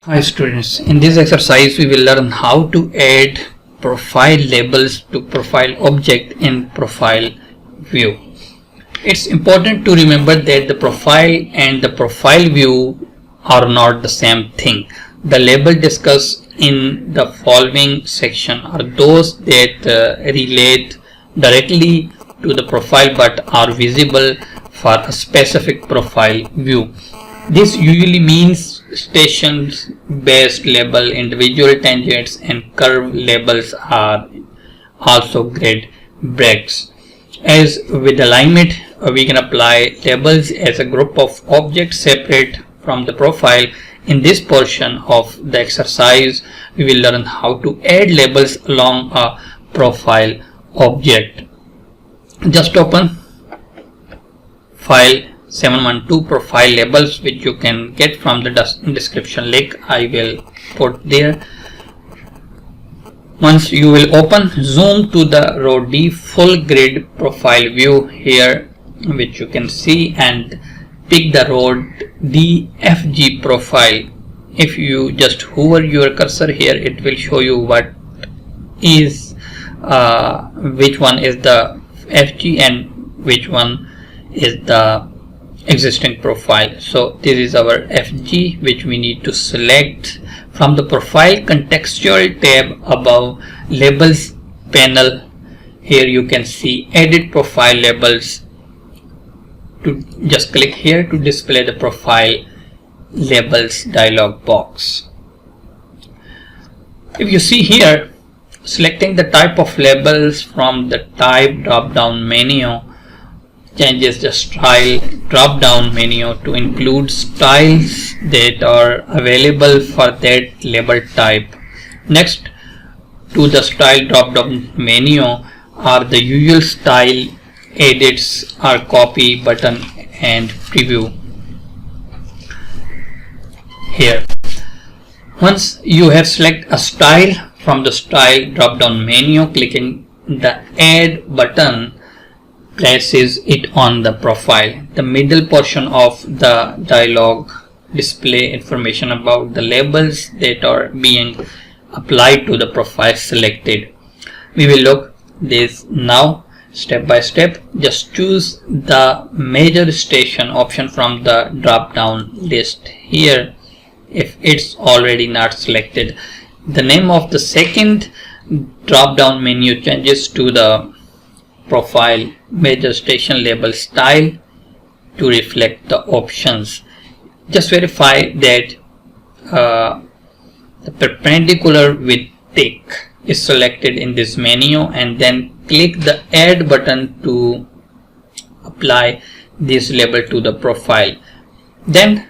Hi students, in this exercise we will learn how to add profile labels to profile object in profile view. It's important to remember that the profile and the profile view are not the same thing. The label discussed in the following section are those that relate directly to the profile but are visible for a specific profile view. This usually means stations based label, individual tangents and curve labels are also grid breaks. As with alignment, we can apply labels as a group of objects separate from the profile. In this portion of the exercise, we will learn how to add labels along a profile object. Just open file 712 profile labels, which you can get from the description link I will put there. Once you will open, zoom to the row D full grid profile view here, which you can see, and pick the row DFG profile. If you just hover your cursor here, it will show you what is which one is the FG and which one is the existing profile. So this is our FG, which we need to select from the profile contextual tab above labels panel. Here you can see edit profile labels. To just click here to display the profile labels dialog box. If you see here, selecting the type of labels from the type drop down menu changes the style drop down menu to include styles that are available for that label type. Next to the style drop down menu are the usual style edits or copy button and preview here. Once you have select a style from the style drop down menu, clicking the add button places it on the profile. The middle portion of the dialog display information about the labels that are being applied to the profile selected. We will look this now step by step. Just choose the major station option from the drop down list here if it's already not selected. The name of the second drop down menu changes to the profile major station label style to reflect the options. Just verify that the perpendicular with tick is selected in this menu, and then click the add button to apply this label to the profile. Then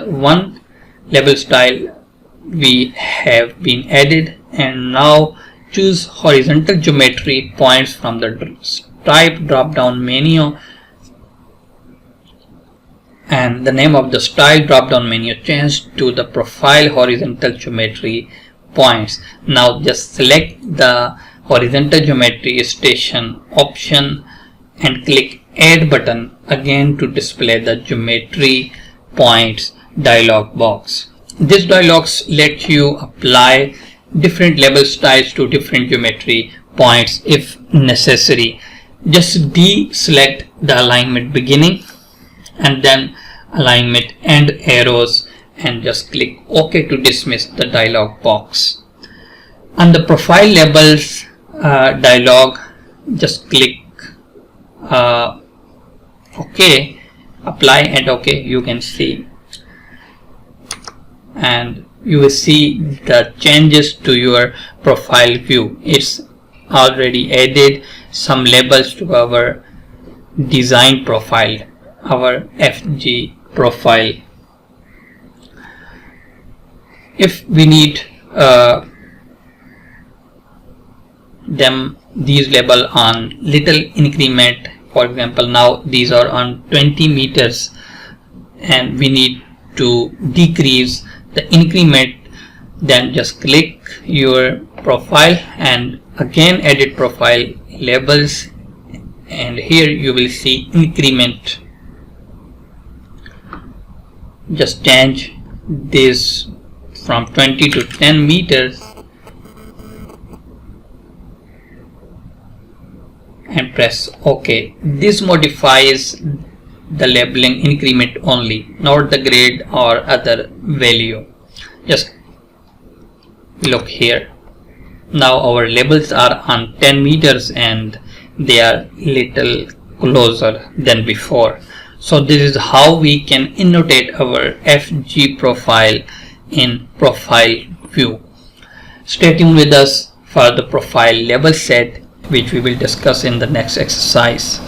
one label style we have been added, and now choose horizontal geometry points from the type drop down menu, and the name of the style drop down menu changed to the profile horizontal geometry points. Now just select the horizontal geometry station option and click add button again to display the geometry points dialog box. This dialog lets you apply different label styles to different geometry points if necessary. Just deselect the alignment beginning and then alignment end arrows and just click OK to dismiss the dialog box. On the profile labels dialog, just click OK, apply and OK. You can see, and you will see the changes to your profile view. It's already added some labels to our design profile, our FG profile. If we need these label on little increment, for example, now these are on 20 meters and we need to decrease the increment, then just click your profile and again edit profile labels, and here you will see increment. Just change this from 20 to 10 meters and press OK. This modifies the labeling increment only, not the grade or other value. Just look here. Now our labels are on 10 meters and they are little closer than before. So this is how we can annotate our FG profile in profile view. Stay tuned with us for the profile label set, which we will discuss in the next exercise.